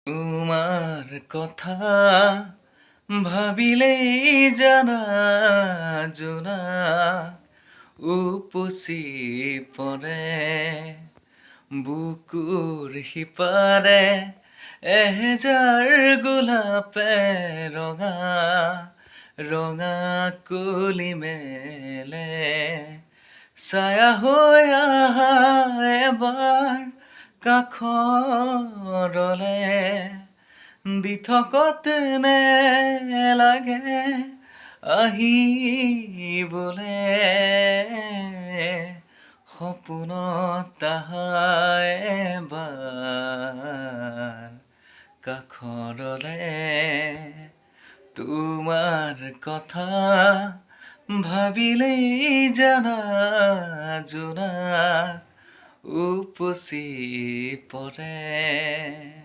তোমাৰ কথা ভাবিলেই জানা জোনাক উপচি পৰে বুকুৰ সিপাৰে এহেজাৰ গোলাপে ৰঙা ৰঙা কুলি মেলে ছায়া হৈ আহা এবাৰ কাষৰলে দি থকতে নেলাগে আহিবলে সপোনত আহা এবাৰ কাষৰলে তোমাৰ কথা ভাবিলেই জানা জোনাক উপচি পৰে